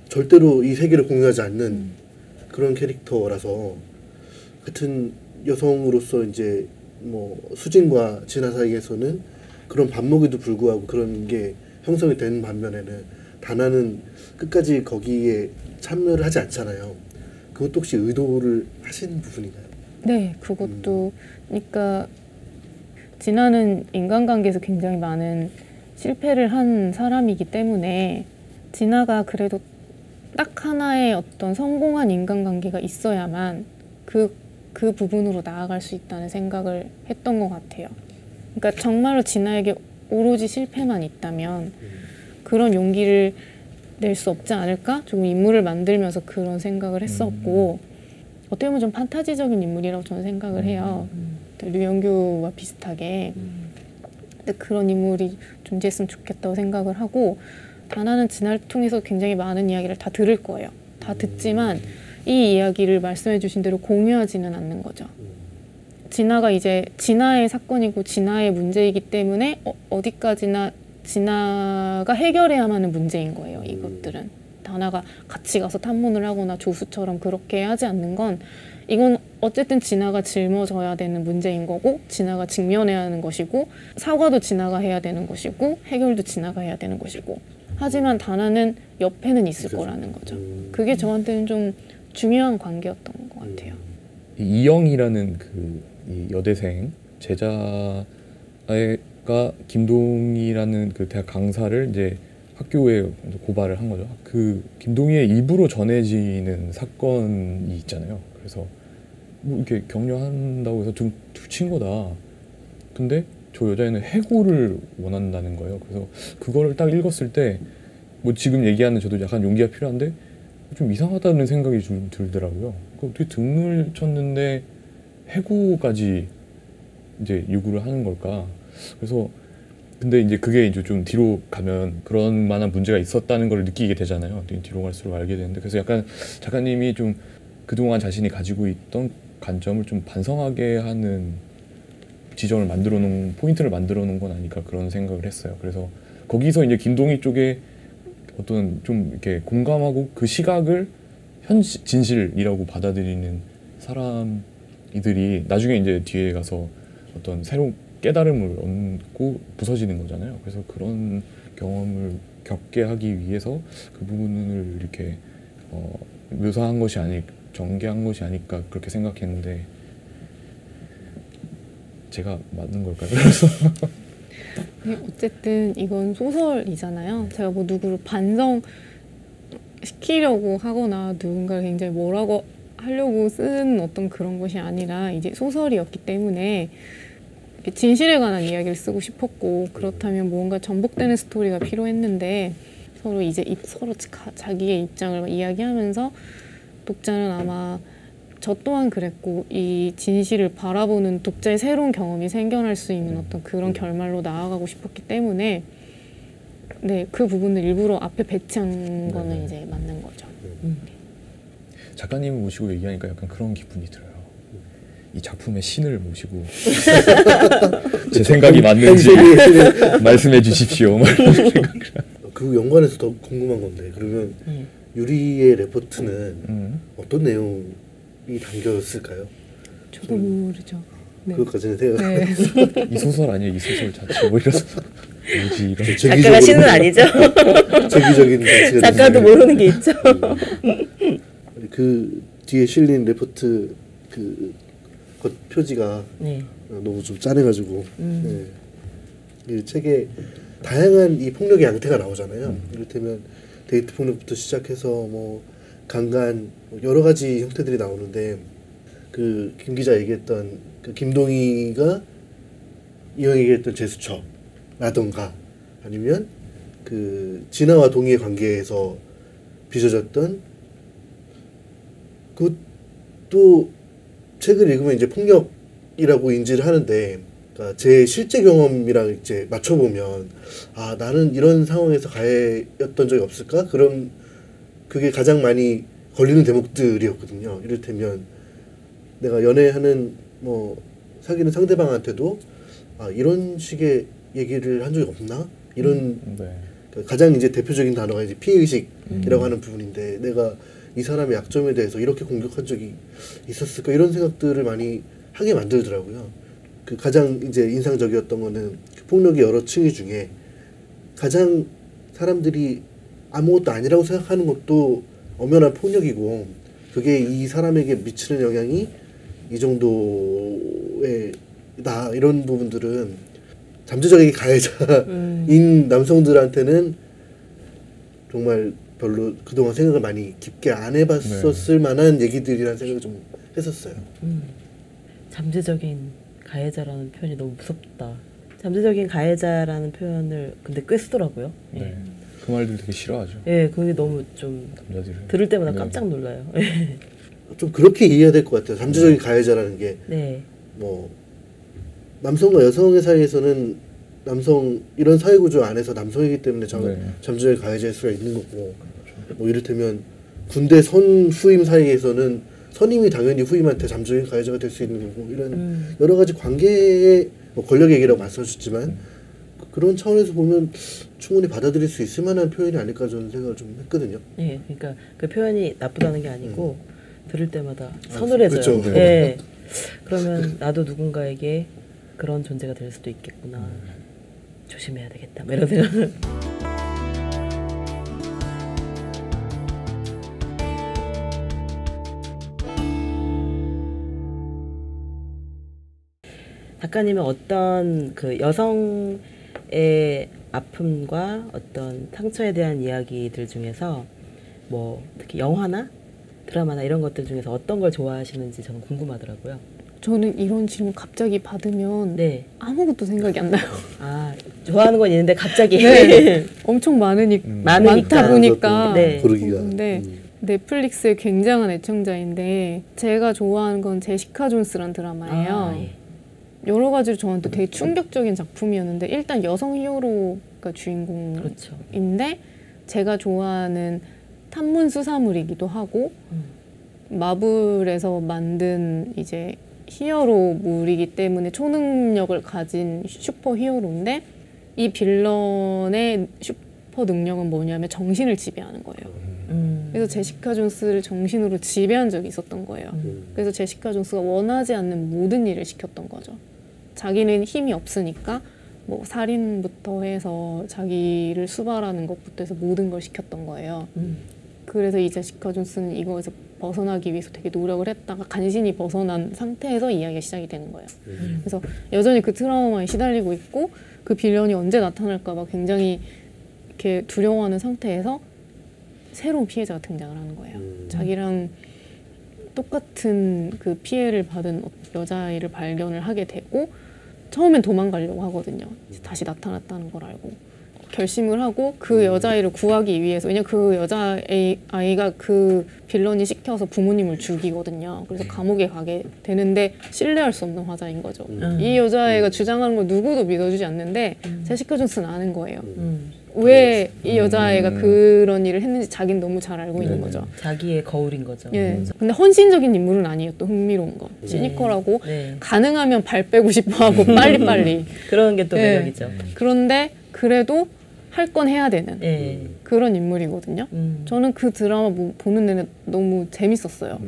절대로 이 세계를 공유하지 않는 그런 캐릭터라서 같은 여성으로서 이제 뭐 수진과 진아 사이에서는 그런 반목에도 불구하고 그런 게 형성이 된 반면에는 다나는 끝까지 거기에 참여를 하지 않잖아요. 그것도 혹시 의도를 하신 부분인가요? 네, 그것도 그러니까 진아는 인간관계에서 굉장히 많은 실패를 한 사람이기 때문에 진아가 그래도 딱 하나의 어떤 성공한 인간관계가 있어야만 그 부분으로 나아갈 수 있다는 생각을 했던 것 같아요. 그러니까 정말로 진아에게 오로지 실패만 있다면 그런 용기를 낼 수 없지 않을까? 조금 인물을 만들면서 그런 생각을 했었고 어떻게 보면 좀 판타지적인 인물이라고 저는 생각을 해요. 류영규와 비슷하게. 근데 그런 인물이 존재했으면 좋겠다고 생각을 하고 다나는 진아를 통해서 굉장히 많은 이야기를 다 들을 거예요. 다 듣지만 이 이야기를 말씀해 주신 대로 공유하지는 않는 거죠. 진아가 이제 진아의 사건이고 진아의 문제이기 때문에 어디까지나 진아가 해결해야만 하는 문제인 거예요. 이것들은. 다나가 같이 가서 탐문을 하거나 조수처럼 그렇게 하지 않는 건 이건 어쨌든 진아가 짊어져야 되는 문제인 거고 진아가 직면해야 하는 것이고 사과도 진아가 해야 되는 것이고 해결도 진아가 해야 되는 것이고 하지만 다나는 옆에는 있을 거라는 거죠. 그게 저한테는 좀 중요한 관계였던 것 같아요. 이 이영이라는 이 여대생 제자가 김동희라는 그 대학 강사를 이제 학교에 고발을 한 거죠. 그 김동희의 입으로 전해지는 사건이 있잖아요. 그래서 뭐 이렇게 격려한다고 해서 좀 툭친 거다. 근데 저 여자애는 해고를 원한다는 거예요. 그래서 그거를 딱 읽었을 때 뭐 지금 얘기하는 저도 약간 용기가 필요한데 좀 이상하다는 생각이 좀 들더라고요. 어떻게 등을 쳤는데 해고까지 이제 요구를 하는 걸까? 그래서 근데 이제 그게 이제 좀 뒤로 가면 그런 만한 문제가 있었다는 걸 느끼게 되잖아요. 뒤로 갈수록 알게 되는데 그래서 약간 작가님이 좀 그동안 자신이 가지고 있던 관점을 좀 반성하게 하는 지점을 만들어 놓은 포인트를 만들어 놓은 건 아닐까 그런 생각을 했어요. 그래서 거기서 이제 김동희 쪽에 어떤 좀 이렇게 공감하고 그 시각을 진실이라고 받아들이는 사람이들이 나중에 이제 뒤에 가서 어떤 새로운 깨달음을 얻고 부서지는 거잖아요. 그래서 그런 경험을 겪게 하기 위해서 그 부분을 이렇게 묘사한 것이 전개한 것이 아닐까 그렇게 생각했는데 제가 맞는 걸까요? 그래서 어쨌든 이건 소설이잖아요. 제가 뭐 누구를 반성시키려고 하거나 누군가를 굉장히 뭐라고 하려고 쓴 어떤 그런 것이 아니라 이제 소설이었기 때문에 진실에 관한 이야기를 쓰고 싶었고 그렇다면 뭔가 전복되는 스토리가 필요했는데 서로 이제 서로 자기의 입장을 이야기하면서 독자는 아마 저 또한 그랬고 이 진실을 바라보는 독자의 새로운 경험이 생겨날 수 있는 어떤 그런 결말로 나아가고 싶었기 때문에 네, 그 부분을 일부러 앞에 배치한 거는 이제 맞는 거죠. 작가님을 모시고 얘기하니까 약간 그런 기분이 들어요. 이 작품의 신을 모시고 제 생각이 맞는지 말씀해 주십시오. 그 연관해서 더 궁금한 건데 그러면 유리의 레포트는 어떤 내용이 담겼을까요? 저도 모르죠. 네. 그것까지는 생각. 네. 이 소설 아니에요? 이 소설 자체 뭐 이래서 뭐지 이런. 작가가 신은 아니죠. 제기적인 가치가 작가도 모르는 게 있죠. 그 뒤에 실린 레포트 그 표지가 네. 너무 좀 짠해가지고 네. 이 책에 다양한 이 폭력의 양태가 나오잖아요. 이를테면 데이트 폭력부터 시작해서 뭐 강간 여러 가지 형태들이 나오는데 그 김 기자 얘기했던 그 김동희가 이영에게 했던 제스처라던가 아니면 그 진아와 동희의 관계에서 빚어졌던 그것도 책을 읽으면 이제 폭력이라고 인지를 하는데 그러니까 제 실제 경험이랑 이제 맞춰보면 아 나는 이런 상황에서 가해였던 적이 없을까? 그럼 그게 가장 많이 걸리는 대목들이었거든요. 이를테면 내가 연애하는 뭐 사귀는 상대방한테도 아 이런 식의 얘기를 한 적이 없나? 이런 그러니까 가장 이제 대표적인 단어가 이제 피해의식이라고 하는 부분인데 내가 이 사람의 약점에 대해서 이렇게 공격한 적이 있었을까 이런 생각들을 많이 하게 만들더라고요. 그 가장 이제 인상적이었던 거는 그 폭력의 여러 층위 중에 가장 사람들이 아무것도 아니라고 생각하는 것도 엄연한 폭력이고 그게 이 사람에게 미치는 영향이 이 정도의 다 이런 부분들은 잠재적인 가해자인 남성들한테는 정말 별로 그동안 생각을 많이 깊게 안 해봤었을 만한 얘기들이라는 생각을 좀 했었어요. 잠재적인 가해자라는 표현이 너무 무섭다. 잠재적인 가해자라는 표현을 근데 꽤 쓰더라고요. 네. 그 말들 되게 싫어하죠. 예, 그게 너무 좀 남자들은. 들을 때마다 네. 깜짝 놀라요. 좀 그렇게 이해해야 될 것 같아요. 잠재적인 가해자라는 게 네. 뭐 남성과 여성의 사이에서는 남성 이런 사회 구조 안에서 남성이기 때문에 잠재적인 가해자일 수가 있는 거고 뭐 이를테면 군대 선후임 사이에서는 선임이 당연히 후임한테 잠재적인 가해자가 될 수 있는 거고 이런 여러 가지 관계의 뭐 권력 얘기라고 말씀하셨지만 그런 차원에서 보면 충분히 받아들일 수 있을 만한 표현이 아닐까 저는 생각을 좀 했거든요. 네, 그러니까 그 표현이 나쁘다는 게 아니고 들을 때마다 서늘해져요. 그렇죠. 예. 그러면 나도 누군가에게 그런 존재가 될 수도 있겠구나. 조심해야 되겠다. 뭐 이런 생각을. 작가님은 어떤 그 여성의 아픔과 어떤 상처에 대한 이야기들 중에서 뭐 특히 영화나 드라마나 이런 것들 중에서 어떤 걸 좋아하시는지 저는 궁금하더라고요. 저는 이런 질문 갑자기 받으면 네. 아무것도 생각이 안 나요. 아, 좋아하는 건 있는데 갑자기 네. 엄청 많다 많으니까. 보니까 네. 고르기가. 근데 넷플릭스의 굉장한 애청자인데 제가 좋아하는 건 제시카 존스란 드라마예요. 아, 예. 여러 가지로 저한테 되게 충격적인 작품이었는데 일단 여성 히어로가 주인공인데 그렇죠. 제가 좋아하는 탐문 수사물이기도 하고 마블에서 만든 이제 히어로물이기 때문에 초능력을 가진 슈퍼 히어로인데 이 빌런의 슈퍼 능력은 뭐냐면 정신을 지배하는 거예요. 그래서 제시카 존스를 정신으로 지배한 적이 있었던 거예요. 그래서 제시카 존스가 원하지 않는 모든 일을 시켰던 거죠. 자기는 힘이 없으니까 뭐 살인부터 해서 자기를 수발하는 것부터 해서 모든 걸 시켰던 거예요. 그래서 이 제시카 존스는 이거에서 벗어나기 위해서 되게 노력을 했다가 간신히 벗어난 상태에서 이야기가 시작이 되는 거예요. 그래서 여전히 그 트라우마에 시달리고 있고 그 빌런이 언제 나타날까 봐 굉장히 이렇게 두려워하는 상태에서 새로운 피해자가 등장을 하는 거예요. 자기랑 똑같은 그 피해를 받은 여자아이를 발견을 하게 되고 처음엔 도망가려고 하거든요. 다시 나타났다는 걸 알고 결심을 하고 그 여자아이를 구하기 위해서 왜냐면 그 여자아이가 그 빌런이 시켜서 부모님을 죽이거든요. 그래서 감옥에 가게 되는데 신뢰할 수 없는 화자인 거죠. 이 여자아이가 주장하는 걸 누구도 믿어주지 않는데 제시카 존스는 아는 거예요. 왜 이 여자아이가 그런 일을 했는지 자기는 너무 잘 알고 있는 거죠. 자기의 거울인 거죠. 예. 근데 헌신적인 인물은 아니에요. 또 흥미로운 거. 시니컬하고 네. 가능하면 발 빼고 싶어 하고 빨리빨리. 그런 게 또 네. 매력이죠. 그런데 그래도 할 건 해야 되는 네. 그런 인물이거든요. 저는 그 드라마 보는 내내 너무 재밌었어요.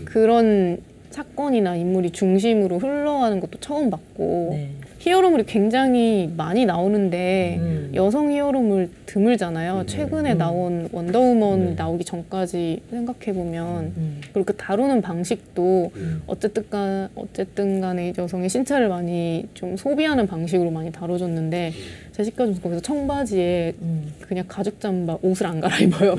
그런 사건이나 인물이 중심으로 흘러가는 것도 처음 봤고 네. 히어로물이 굉장히 많이 나오는데 여성 히어로물 드물잖아요. 최근에 나온 원더우먼 나오기 전까지 생각해보면 그리고 그 다루는 방식도 어쨌든 간에 여성의 신체를 많이 좀 소비하는 방식으로 많이 다뤄졌는데 제시카 존스 거기서 청바지에 그냥 가죽 잠바 옷을 안 갈아입어요.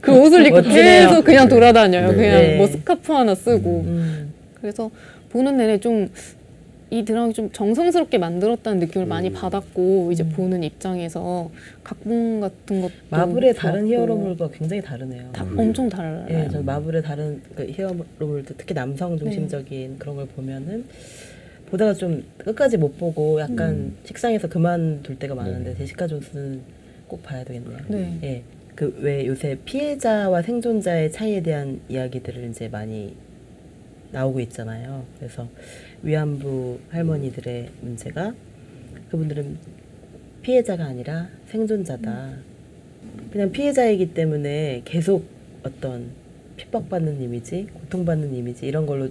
그 옷을 입고 멋지네요. 계속 그냥 돌아다녀요. 그냥 네. 뭐 스카프 하나 쓰고. 그래서 보는 내내 좀 이 드라마 좀 정성스럽게 만들었다는 느낌을 많이 받았고 이제 보는 입장에서 각본 같은 것도 마블의 다른 좋았고. 히어로물과 굉장히 다르네요. 엄청 달라요. 예, 전 마블의 다른 그 히어로물도 특히 남성 중심적인 그런 걸 보면은 보다가 좀 끝까지 못 보고 약간 책상에서 그만둘 때가 많은데 제시카 존스는 꼭 봐야 되겠네요. 네. 예, 그 왜 요새 피해자와 생존자의 차이에 대한 이야기들을 이제 많이 나오고 있잖아요. 그래서 위안부 할머니들의 문제가 그분들은 피해자가 아니라 생존자다. 그냥 피해자이기 때문에 계속 어떤 핍박받는 이미지, 고통받는 이미지 이런 걸로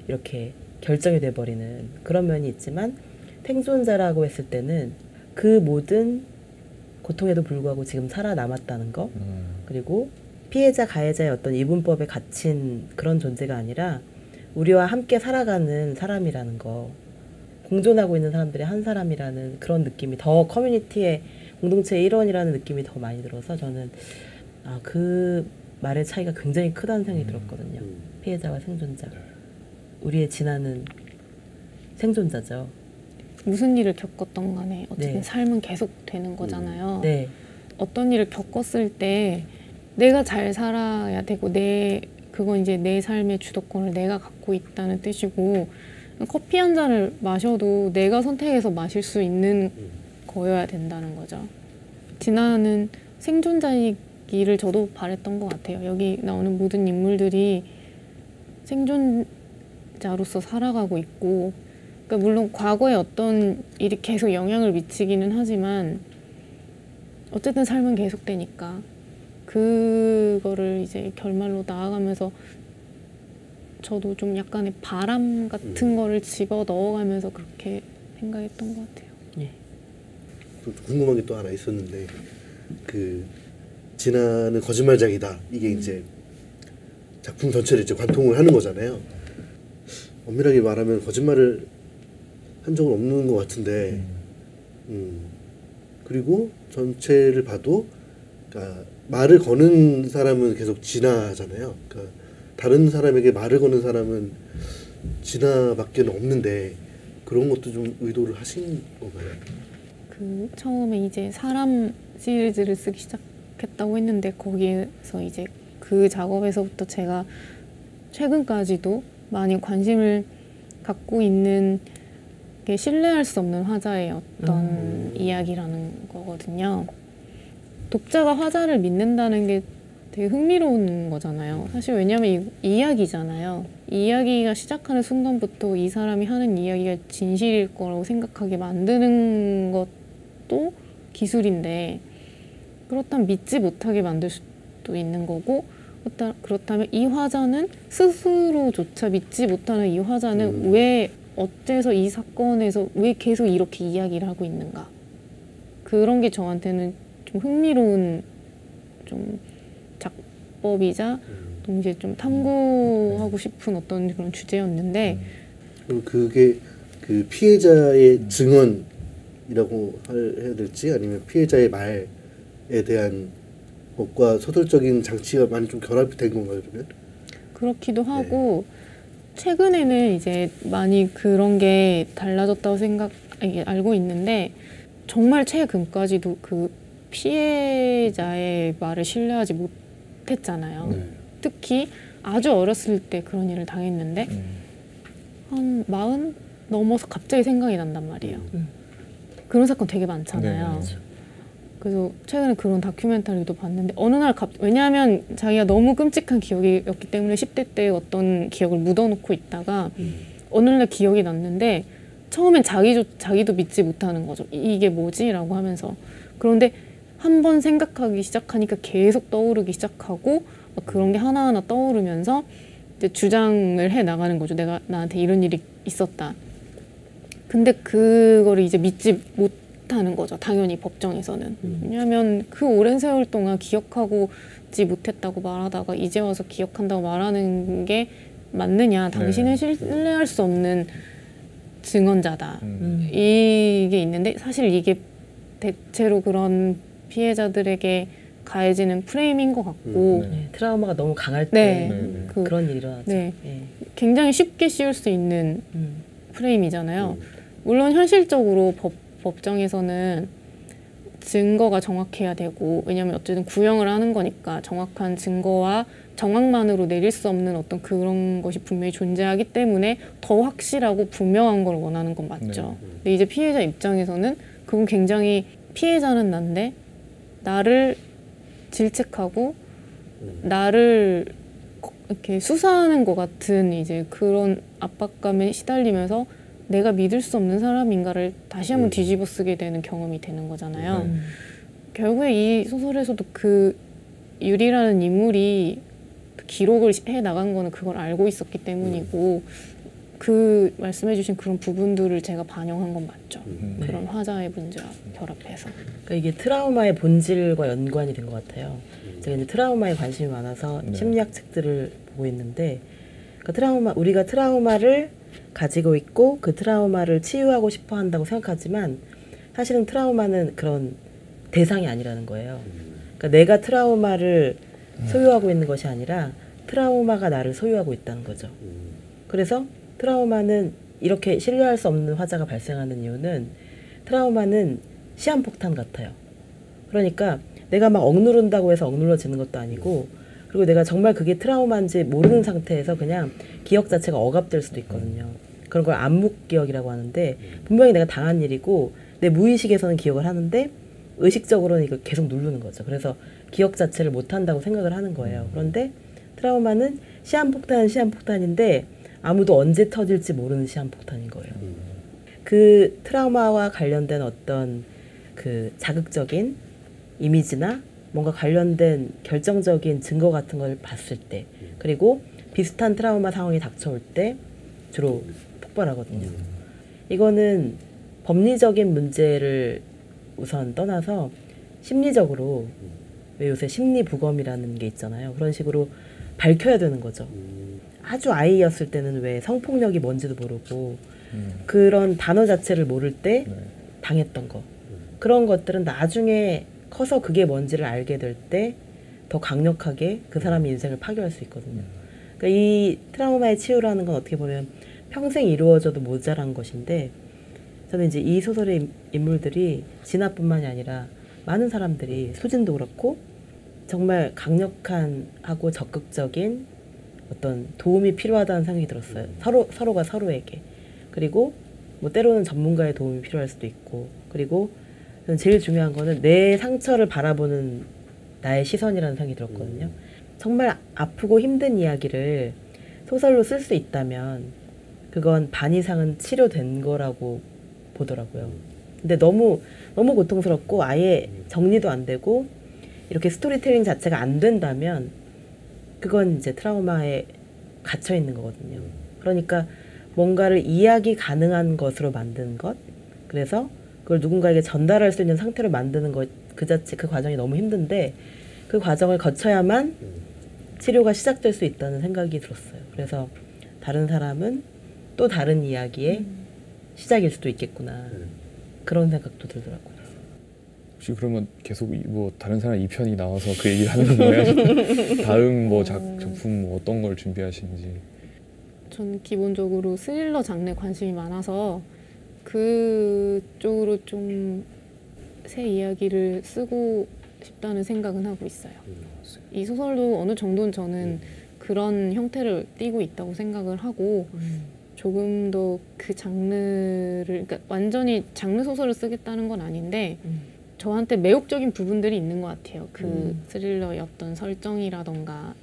이렇게 결정이 돼버리는 그런 면이 있지만 생존자라고 했을 때는 그 모든 고통에도 불구하고 지금 살아남았다는 거 그리고 피해자 가해자의 어떤 이분법에 갇힌 그런 존재가 아니라 우리와 함께 살아가는 사람이라는 거 공존하고 있는 사람들의 한 사람이라는 그런 느낌이 더 커뮤니티의 공동체의 일원이라는 느낌이 더 많이 들어서 저는 그 말의 차이가 굉장히 크다는 생각이 들었거든요. 피해자와 생존자. 우리의 진화는 생존자죠. 무슨 일을 겪었던 간에 어쨌든 네. 삶은 계속 되는 거잖아요. 네. 어떤 일을 겪었을 때 내가 잘 살아야 되고 그건 이제 내 삶의 주도권을 내가 갖고 있다는 뜻이고 커피 한 잔을 마셔도 내가 선택해서 마실 수 있는 거여야 된다는 거죠. 진아는 생존자이기를 저도 바랬던 것 같아요. 여기 나오는 모든 인물들이 생존자로서 살아가고 있고 그러니까 물론 과거에 어떤 일이 계속 영향을 미치기는 하지만 어쨌든 삶은 계속되니까 그거를 이제 결말로 나아가면서 저도 좀 약간의 바람 같은 거를 집어 넣어가면서 그렇게 생각했던 것 같아요. 예. 또 궁금한 게 또 하나 있었는데 그 진아는 거짓말쟁이다 이게 이제 작품 전체를 이제 관통을 하는 거잖아요. 엄밀하게 말하면 거짓말을 한 적은 없는 것 같은데 그리고 전체를 봐도 그러니까 말을 거는 사람은 계속 진아잖아요. 그러니까 다른 사람에게 말을 거는 사람은 진아밖에 없는데 그런 것도 좀 의도를 하신 건가요? 그 처음에 이제 사람 시리즈를 쓰기 시작했다고 했는데 거기에서 이제 그 작업에서부터 제가 최근까지도 많이 관심을 갖고 있는 게 신뢰할 수 없는 화자의 어떤 이야기라는 거거든요. 독자가 화자를 믿는다는 게 되게 흥미로운 거잖아요. 사실 왜냐하면 이야기잖아요. 이 이야기가 시작하는 순간부터 이 사람이 하는 이야기가 진실일 거라고 생각하게 만드는 것도 기술인데 그렇다면 믿지 못하게 만들 수도 있는 거고 그렇다면 이 화자는 스스로조차 믿지 못하는 이 화자는 왜 어째서 이 사건에서 왜 계속 이렇게 이야기를 하고 있는가 그런 게 저한테는 좀 흥미로운 좀 작법이자 동시에 좀 탐구하고 싶은 어떤 그런 주제였는데 그럼 그게 그 피해자의 증언이라고 해야 될지 아니면 피해자의 말에 대한 것과 소설적인 장치가 많이 좀 결합이 된 건가요, 그러면? 그렇기도 하고 최근에는 이제 많이 그런 게 달라졌다고 알고 있는데 정말 최근까지도 그 피해자의 말을 신뢰하지 못했잖아요. 특히 아주 어렸을 때 그런 일을 당했는데 한 40 넘어서 갑자기 생각이 난단 말이에요. 그런 사건 되게 많잖아요. 그래서 최근에 그런 다큐멘터리도 봤는데 어느 날 왜냐하면 자기가 너무 끔찍한 기억이었기 때문에 10대 때 어떤 기억을 묻어놓고 있다가 어느 날 기억이 났는데 처음엔 자기도 믿지 못하는 거죠. 이게 뭐지? 라고 하면서 그런데 한 번 생각하기 시작하니까 계속 떠오르기 시작하고 막 그런 게 하나하나 떠오르면서 이제 주장을 해 나가는 거죠. 나한테 이런 일이 있었다. 근데 그거를 이제 믿지 못하는 거죠. 당연히 법정에서는. 왜냐하면 그 오랜 세월 동안 기억하고지 못했다고 말하다가 이제 와서 기억한다고 말하는 게 맞느냐. 당신은 신뢰할 수 없는 증언자다. 이게 있는데 사실 이게 대체로 그런 피해자들에게 가해지는 프레임인 것 같고 트라우마가 너무 강할 때 그, 그런 일이 일어나죠. 굉장히 쉽게 씌울 수 있는 프레임이잖아요. 물론 현실적으로 법정에서는 증거가 정확해야 되고 왜냐하면 어쨌든 구형을 하는 거니까 정확한 증거와 정황만으로 내릴 수 없는 어떤 그런 것이 분명히 존재하기 때문에 더 확실하고 분명한 걸 원하는 건 맞죠. 근데 이제 피해자 입장에서는 그건 굉장히 피해자는 난데 나를 질책하고 나를 이렇게 수사하는 것 같은 이제 그런 압박감에 시달리면서 내가 믿을 수 없는 사람인가를 다시 한번 뒤집어 쓰게 되는 경험이 되는 거잖아요. 결국에 이 소설에서도 그 유리라는 인물이 기록을 해 나간 거는 그걸 알고 있었기 때문이고 그 말씀해주신 그런 부분들을 제가 반영한 건 맞죠. 그런 화자의 문제와 결합해서. 그러니까 이게 트라우마의 본질과 연관이 된 것 같아요. 제가 이제 트라우마에 관심이 많아서 심리학 책들을 보고 있는데, 그러니까 우리가 트라우마를 가지고 있고 그 트라우마를 치유하고 싶어 한다고 생각하지만 사실은 트라우마는 그런 대상이 아니라는 거예요. 그러니까 내가 트라우마를 소유하고 있는 것이 아니라 트라우마가 나를 소유하고 있다는 거죠. 그래서 트라우마는 이렇게 신뢰할 수 없는 화자가 발생하는 이유는 트라우마는 시한폭탄 같아요. 그러니까 내가 막 억누른다고 해서 억눌러지는 것도 아니고, 그리고 내가 정말 그게 트라우마인지 모르는 상태에서 그냥 기억 자체가 억압될 수도 있거든요. 그런 걸 암묵기억이라고 하는데 분명히 내가 당한 일이고 내 무의식에서는 기억을 하는데 의식적으로는 이걸 계속 누르는 거죠. 그래서 기억 자체를 못한다고 생각을 하는 거예요. 그런데 트라우마는 시한폭탄은 시한폭탄인데 아무도 언제 터질지 모르는 시한폭탄인 거예요. 그 트라우마와 관련된 어떤 그 자극적인 이미지나 뭔가 관련된 결정적인 증거 같은 걸 봤을 때 그리고 비슷한 트라우마 상황이 닥쳐올 때 주로 폭발하거든요. 이거는 법리적인 문제를 우선 떠나서 심리적으로 왜 요새 심리부검이라는 게 있잖아요. 그런 식으로 밝혀야 되는 거죠. 아주 아이였을 때는 왜 성폭력이 뭔지도 모르고 그런 단어 자체를 모를 때 네. 당했던 거 그런 것들은 나중에 커서 그게 뭔지를 알게 될 때 더 강력하게 그 사람의 인생을 파괴할 수 있거든요. 그러니까 이 트라우마의 치유라는 건 어떻게 보면 평생 이루어져도 모자란 것인데 저는 이제 이 소설의 인물들이 진아뿐만이 아니라 많은 사람들이 수진도 그렇고 정말 강력한 하고 적극적인 어떤 도움이 필요하다는 생각이 들었어요. 서로가 서로에게. 그리고 뭐 때로는 전문가의 도움이 필요할 수도 있고 그리고 저는 제일 중요한 거는 내 상처를 바라보는 나의 시선이라는 생각이 들었거든요. 정말 아프고 힘든 이야기를 소설로 쓸 수 있다면 그건 반 이상은 치료된 거라고 보더라고요. 근데 너무 고통스럽고 아예 정리도 안 되고 이렇게 스토리텔링 자체가 안 된다면 그건 이제 트라우마에 갇혀 있는 거거든요. 그러니까 뭔가를 이야기 가능한 것으로 만드는 것, 그래서 그걸 누군가에게 전달할 수 있는 상태로 만드는 것 그 자체 그 과정이 너무 힘든데 그 과정을 거쳐야만 치료가 시작될 수 있다는 생각이 들었어요. 그래서 다른 사람은 또 다른 이야기의 시작일 수도 있겠구나 그런 생각도 들더라고요. 혹시 그러면 계속 뭐 다른 사람 2편이 나와서 그 얘기를 하는 건가요? 다음 뭐 작품 뭐 어떤 걸 준비하시는지. 전 기본적으로 스릴러 장르에 관심이 많아서 그쪽으로 좀 새 이야기를 쓰고 싶다는 생각은 하고 있어요. 이 소설도 어느 정도는 저는 그런 형태를 띠고 있다고 생각을 하고 조금 더 그 장르를 그러니까 완전히 장르 소설을 쓰겠다는 건 아닌데 저한테 매혹적인 부분들이 있는 것 같아요. 그 스릴러의 어떤 설정이라던가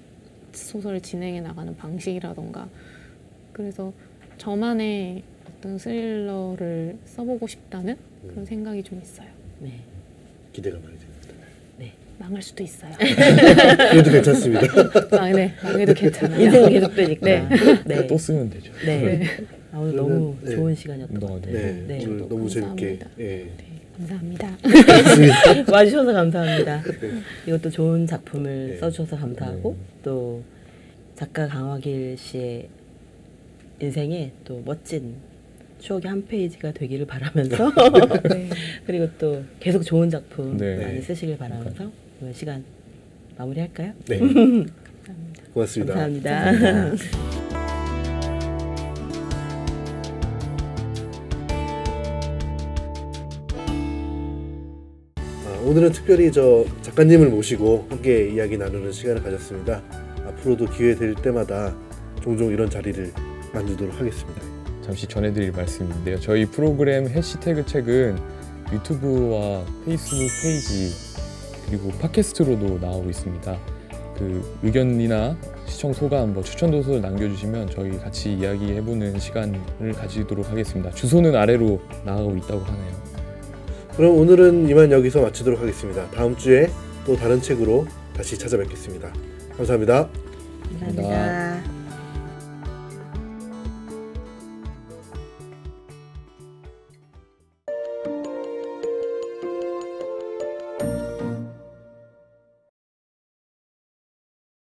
소설을 진행해 나가는 방식이라던가 그래서 저만의 어떤 스릴러를 써보고 싶다는 그런 생각이 좀 있어요. 네. 기대가 많이 됩니다. 네. 망할 수도 있어요. 그래도 괜찮습니다. 네, 망해도 괜찮아요. 인생은 계속되니까. 네. 네. 또 쓰면 되죠. 네. 아, 오늘 너무 네. 좋은 시간이었던 것 같아요. 네, 네. 오늘 너무 재밌게. 감사합니다. 예. 감사합니다. 와주셔서 감사합니다. 이것도 좋은 작품을 써주셔서 감사하고 또 작가 강화길 씨의 인생에 또 멋진 추억의 한 페이지가 되기를 바라면서 네. 그리고 또 계속 좋은 작품 네. 많이 쓰시길 바라면서 오늘 시간 마무리할까요? 네. 고맙습니다. 감사합니다. 오늘은 특별히 저 작가님을 모시고 함께 이야기 나누는 시간을 가졌습니다. 앞으로도 기회 될 때마다 종종 이런 자리를 만들도록 하겠습니다. 잠시 전해드릴 말씀인데요. 저희 프로그램 해시태그 책은 유튜브와 페이스북 페이지 그리고 팟캐스트로도 나오고 있습니다. 그 의견이나 시청 소감, 뭐 추천 도서를 남겨주시면 저희 같이 이야기해보는 시간을 가지도록 하겠습니다. 주소는 아래로 나가고 있다고 하네요. 그럼 오늘은 이만 여기서 마치도록 하겠습니다. 다음 주에 또 다른 책으로 다시 찾아뵙겠습니다. 감사합니다. 감사합니다.